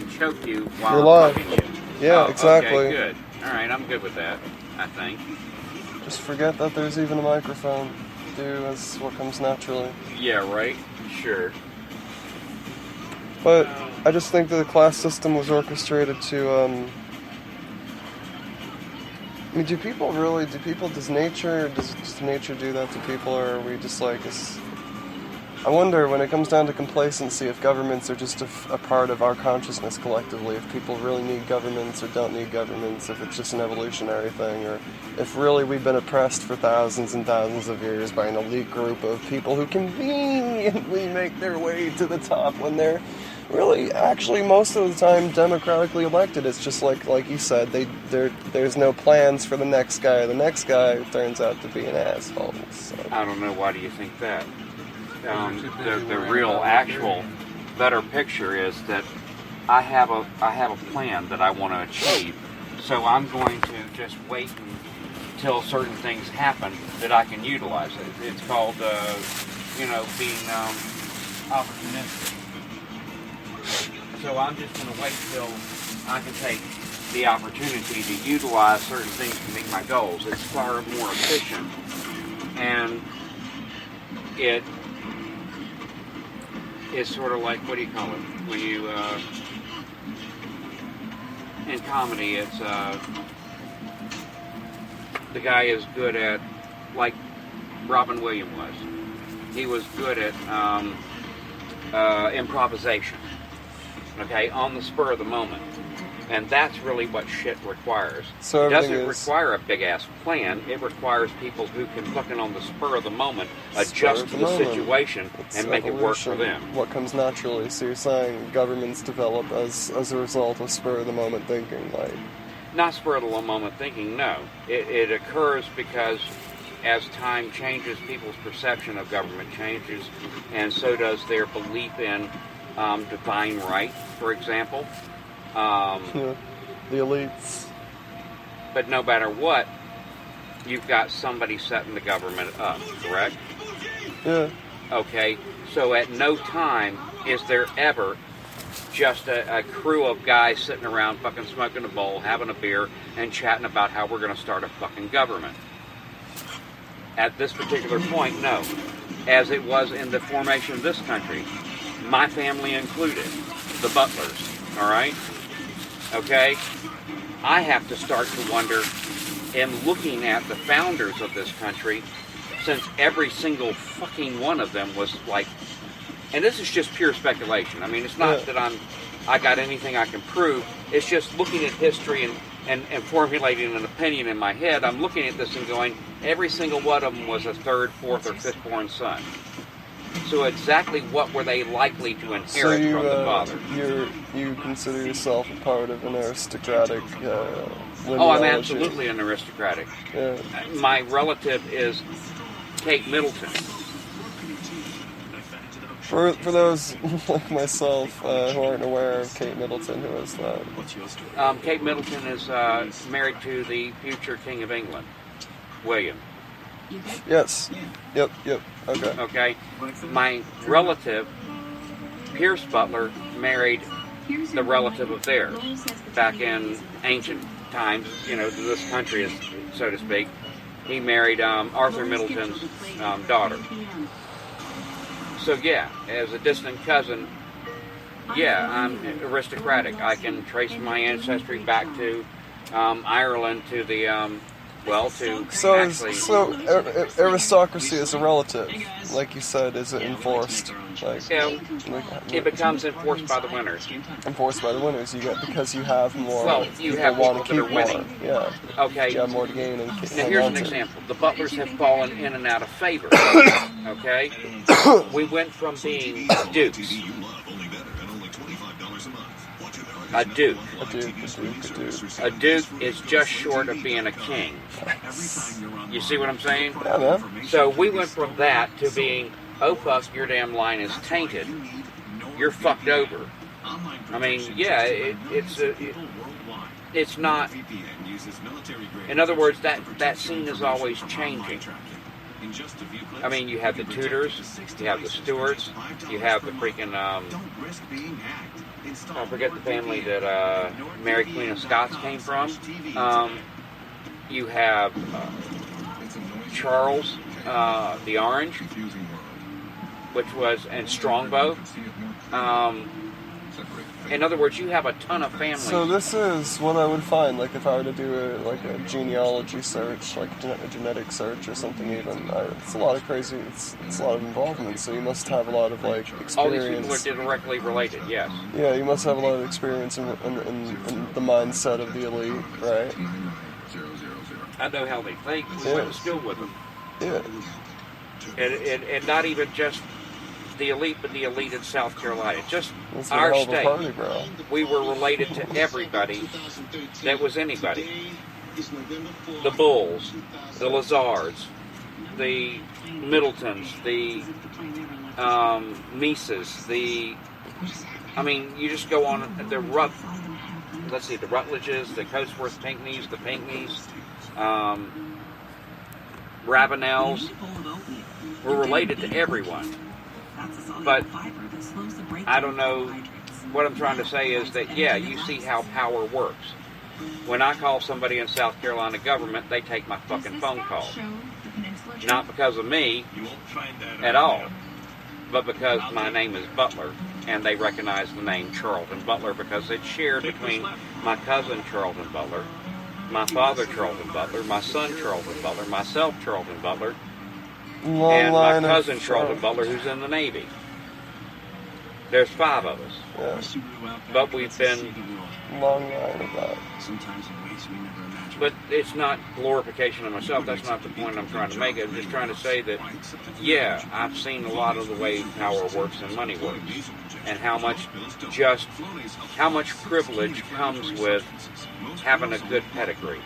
can choke you while You're I'm live. fucking you. Yeah, exactly. Okay, good. Alright, I'm good with that, I think. Just forget that there's even a microphone. Do as what comes naturally. Yeah, right? Sure. But I just think that the class system was orchestrated to, I mean, does nature do that to people, or are we just like, I wonder, when it comes down to complacency, if governments are just a part of our consciousness collectively, if people really need governments or don't need governments, if it's just an evolutionary thing, or if really we've been oppressed for thousands and thousands of years by an elite group of people who conveniently make their way to the top when they're really, actually, most of the time democratically elected. It's just like you said, there's no plans for the next guy. The next guy turns out to be an asshole. So. I don't know, why do you think that? The real, actual, better picture is that I have a plan that I want to achieve, so I'm going to just wait until certain things happen that I can utilize it. It's called, being opportunistic. So I'm just going to wait till I can take the opportunity to utilize certain things to meet my goals. It's far more efficient, and it's sort of like, what do you call it? When you, in comedy, it's, the guy is good at, like Robin Williams was. He was good at improvisation, okay, on the spur of the moment. And that's really what shit requires. So it doesn't require a big-ass plan. It requires people who can fucking on the spur of the moment adjust to the situation and make it work for them. What comes naturally. So you're saying governments develop as a result of spur-of-the-moment thinking, like... Not spur-of-the-moment thinking, no. It occurs because as time changes, people's perception of government changes, and so does their belief in divine right, for example. The elites. But no matter what, you've got somebody setting the government up, correct? Yeah. Okay, so at no time is there ever just a crew of guys sitting around fucking smoking a bowl, having a beer, and chatting about how we're going to start a fucking government. At this particular point, no. As it was in the formation of this country, my family included, the Butlers, all right? Okay? I have to start to wonder, in looking at the founders of this country, since every single fucking one of them was like, and this is just pure speculation. I mean, it's not that I got anything I can prove. It's just looking at history and formulating an opinion in my head. I'm looking at this and going, every single one of them was a third, fourth, or fifth born son. So exactly what were they likely to inherit from the father? You consider yourself a part of an aristocratic lineage? Oh, I'm absolutely an aristocratic. Yeah. My relative is Kate Middleton. For those like myself who aren't aware of Kate Middleton, who is that? Kate Middleton is married to the future King of England, William. Yes. Yep. Okay. Okay. My relative, Pierce Butler, married the relative of theirs back in ancient times, this country, so to speak. He married Arthur Middleton's daughter. So yeah, as a distant cousin, yeah, I'm aristocratic. I can trace my ancestry back to Ireland, to the aristocracy is a relative, like you said, is it enforced? It becomes enforced by the winners. Enforced by the winners, because you have more. Well, you have people that are winning. Yeah. Okay. You have more to gain. Now here's an example. The Butlers have fallen in and out of favor. Okay. We went from being dukes. A duke. A duke is just short of being a king. You see what I'm saying? Yeah, man. So we went from that to being, oh fuck, your damn line is tainted. You're fucked over. I mean, yeah, it's not. In other words, that scene is always changing. I mean, you have the Tudors, you have the Stuarts, you have the freaking I forget the family that Mary Queen of Scots came from. You have Charles the Orange, which was, and Strongbow. In other words, you have a ton of families. So this is what I would find, like if I were to do a genealogy search, like a genetic search or something even. It's a lot of crazy, it's a lot of involvement, so you must have a lot of like experience. All these people are directly related, yes. Yeah, you must have a lot of experience in the mindset of the elite, right? I know how they think. We went to school with them. Yeah. And not even just the elite, but the elite in South Carolina. Just That's our a hell of a state. party, bro. We were related to everybody that was anybody. The Bulls, the Lazards, the Middletons, the Mises, I mean, you just go on the Rutledges, the Coatsworth Pinckneys, the Pinckneys, Ravenels. We're related to everyone. But I don't know, what I'm trying to say is that, yeah, you see how power works. When I call somebody in South Carolina government, they take my fucking phone call. Not because of me at all, but because my name is Butler, and they recognize the name Charlton Butler because it's shared between my cousin Charlton Butler, my father Charlton Butler, my son Charlton Butler, myself Charlton Butler, and my cousin Charlton Butler, who's in the Navy. There's 5 of us. Yeah. But we've been... Long line of that. But it's not glorification of myself. That's not the point I'm trying to make. I'm just trying to say that, yeah, I've seen a lot of the way power works and money works. And how much privilege comes with having a good pedigree.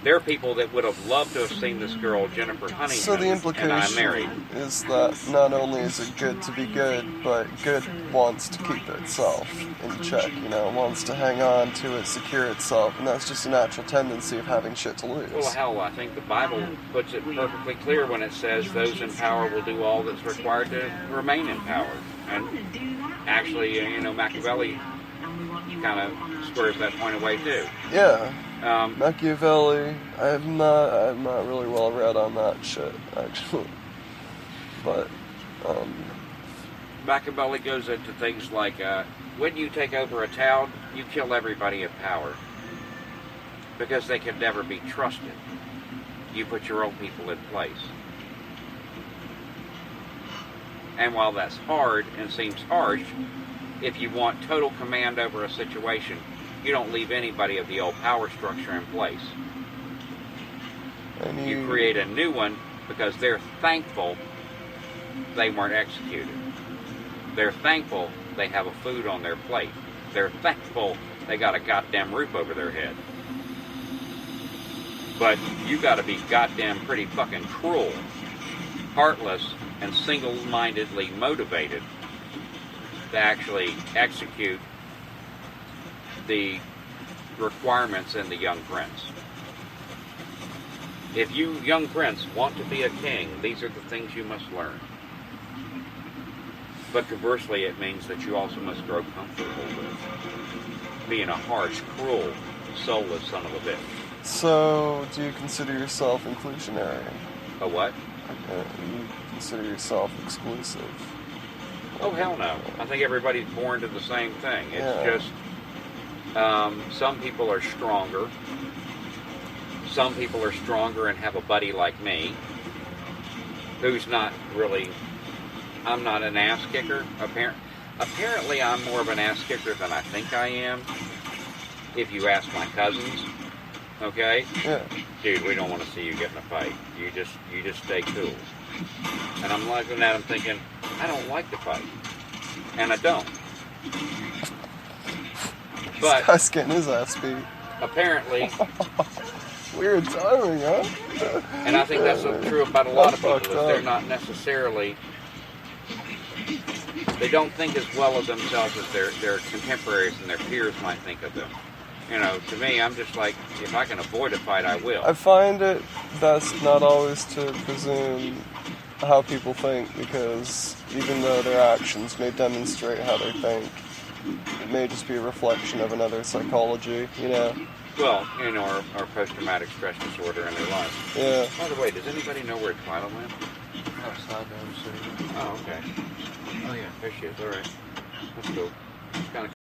There are people that would have loved to have seen this girl, Jennifer Huntington, so the implication and I married. Is that not only is it good to be good, but good wants to keep itself in check, wants to hang on to it, secure itself, and that's just a natural tendency of having shit to lose. Well, hell, I think the Bible puts it perfectly clear when it says those in power will do all that's required to remain in power. And actually, Machiavelli kind of squares that point away too. Yeah. Machiavelli, I'm not really well read on that shit, actually. But, Machiavelli goes into things like, when you take over a town, you kill everybody in power. Because they can never be trusted. You put your own people in place. And while that's hard and seems harsh, if you want total command over a situation, you don't leave anybody of the old power structure in place. You create a new one because they're thankful they weren't executed. They're thankful they have a food on their plate. They're thankful they got a goddamn roof over their head. But you gotta be goddamn pretty fucking cruel, heartless, and single-mindedly motivated to actually execute the requirements in the young prince. If you, young prince, want to be a king, these are the things you must learn. But conversely, it means that you also must grow comfortable with being a harsh, cruel, soulless son of a bitch. So, do you consider yourself inclusionary? A what? You consider yourself exclusive? Oh, hell no. I think everybody's born to the same thing. It's just, some people are stronger. Some people are stronger and have a buddy like me, who's not really, I'm not an ass kicker. Apparently I'm more of an ass kicker than I think I am, if you ask my cousins. Okay? Yeah. Dude, we don't want to see you get in a fight. You just stay cool. And I'm looking at him thinking, I don't like to fight. And I don't. But this guy's getting his ass beat. Apparently. Weird timing, huh? And I think that's true about a lot of people, is they're not necessarily, they don't think as well of themselves as their contemporaries and their peers might think of them. To me, I'm just like, if I can avoid a fight, I will. I find it best not always to presume how people think, because even though their actions may demonstrate how they think, it may just be a reflection of another psychology, you know. Well, or post-traumatic stress disorder in their lives. Yeah. By the way, does anybody know where Twyla went? Outside the city. Oh, okay. Oh, yeah. There she is. All right. That's cool. It's kind of